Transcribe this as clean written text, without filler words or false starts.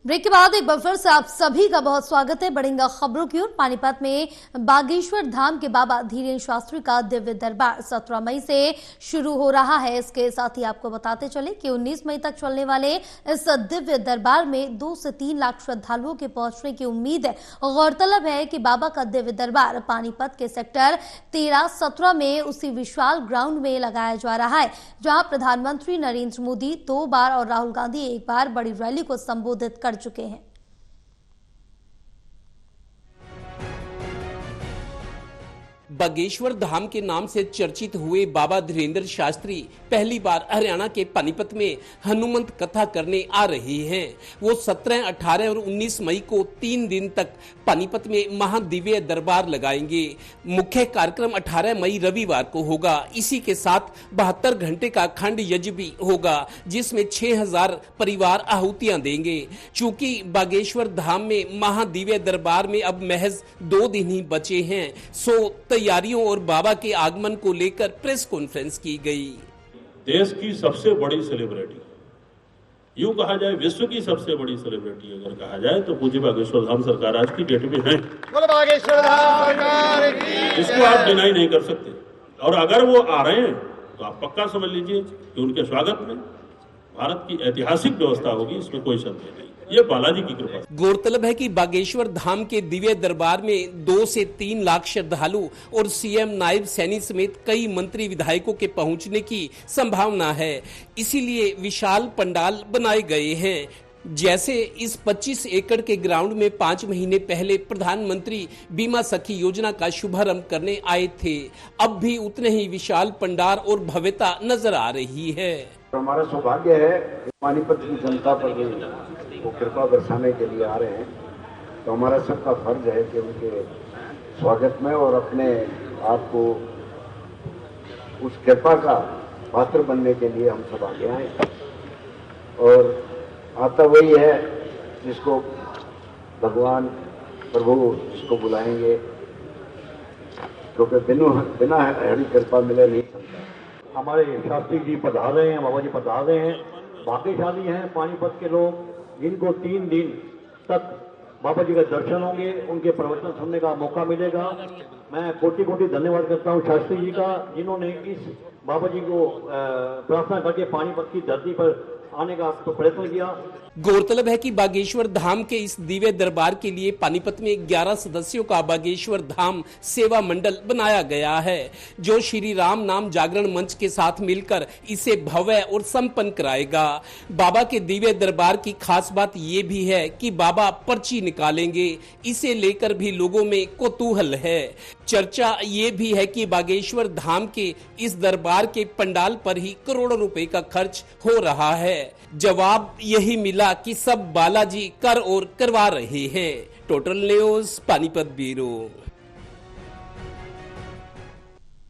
Break के बाद एक बार फिर से आप सभी का बहुत स्वागत है। बढ़ेंगे खबरों की ओर। पानीपत में बागेश्वर धाम के बाबा धीरेन्द्र शास्त्री का दिव्य दरबार 17 मई से शुरू हो रहा है। इसके साथ ही आपको बताते चले कि 19 मई तक चलने वाले इस दिव्य दरबार में 2 से 3 लाख श्रद्धालुओं के पहुंचने की उम्मीद है। गौरतलब है कि बाबा का दिव्य दरबार पानीपत के सेक्टर 13-17 में उसी विशाल ग्राउंड में लगाया जा रहा है, जहां प्रधानमंत्री नरेंद्र मोदी 2 बार और राहुल गांधी 1 बार बड़ी रैली को संबोधित कर चुके हैं। बागेश्वर धाम के नाम से चर्चित हुए बाबा धीरेन्द्र शास्त्री पहली बार हरियाणा के पानीपत में हनुमंत कथा करने आ रहे हैं। वो 17, 18 और 19 मई को 3 दिन तक पानीपत में महादिव्य दरबार लगाएंगे। मुख्य कार्यक्रम 18 मई रविवार को होगा। इसी के साथ 72 घंटे का अखंड यज्ञ भी होगा, जिसमें 6000 परिवार आहुतियां देंगे। चूंकि बागेश्वर धाम में महादिव्य दरबार में अब महज 2 दिन ही बचे हैं, सो तैयारियों और बाबा के आगमन को लेकर प्रेस कॉन्फ्रेंस की गई। देश की सबसे बड़ी सेलिब्रिटी, यूं कहा जाए विश्व की सबसे बड़ी सेलिब्रिटी अगर कहा जाए तो पूज्य बागेश्वर धाम सरकार आज की डेट में है। बागेश्वर धाम सरकार की, इसको आप डिनाई नहीं कर सकते। और अगर वो आ रहे हैं तो आप पक्का समझ लीजिए कि उनके स्वागत में भारत की ऐतिहासिक व्यवस्था होगी, इसमें कोई संदेह नहीं। ये बालाजी की कृपा। गौरतलब है कि बागेश्वर धाम के दिव्य दरबार में 2 से 3 लाख श्रद्धालु और सीएम, नायब सैनी समेत कई मंत्री विधायकों के पहुंचने की संभावना है। इसीलिए विशाल पंडाल बनाए गए हैं। जैसे इस 25 एकड़ के ग्राउंड में 5 महीने पहले प्रधानमंत्री बीमा सखी योजना का शुभारंभ करने आए थे, अब भी उतने ही विशाल पंडाल और भव्यता नजर आ रही है। हमारा सौभाग्य है पानीपत की जनता पर वो कृपा बरसाने के लिए आ रहे हैं, तो हमारा सबका फर्ज है कि उनके स्वागत में और अपने आप को उस कृपा का पात्र बनने के लिए हम सब आगे आए। और आता वही है जिसको भगवान प्रभु जिसको बुलाएंगे, क्योंकि बिना हरी कृपा मिले नहीं चलता। हमारे शास्त्री जी पधार रहे हैं, बाबा जी पधार रहे हैं। भाग्यशाली हैं पानीपत के लोग, जिनको 3 दिन तक बाबा जी के दर्शन होंगे, उनके प्रवचन सुनने का मौका मिलेगा। मैं कोटि कोटि धन्यवाद करता हूं शास्त्री जी का, जिन्होंने इस बाबा जी को प्रार्थना करके पानीपत की धरती पर आने का प्रयत्न किया। गौरतलब है कि बागेश्वर धाम के इस दिव्य दरबार के लिए पानीपत में 11 सदस्यों का बागेश्वर धाम सेवा मंडल बनाया गया है, जो श्री राम नाम जागरण मंच के साथ मिलकर इसे भव्य और संपन्न कराएगा। बाबा के दिव्य दरबार की खास बात ये भी है कि बाबा पर्ची निकालेंगे, इसे लेकर भी लोगों में कौतूहल है। चर्चा ये भी है कि बागेश्वर धाम के इस दरबार के पंडाल पर ही करोड़ों रुपए का खर्च हो रहा है। जवाब यही मिला कि सब बालाजी कर और करवा रहे हैं। Total news Panipat bureau.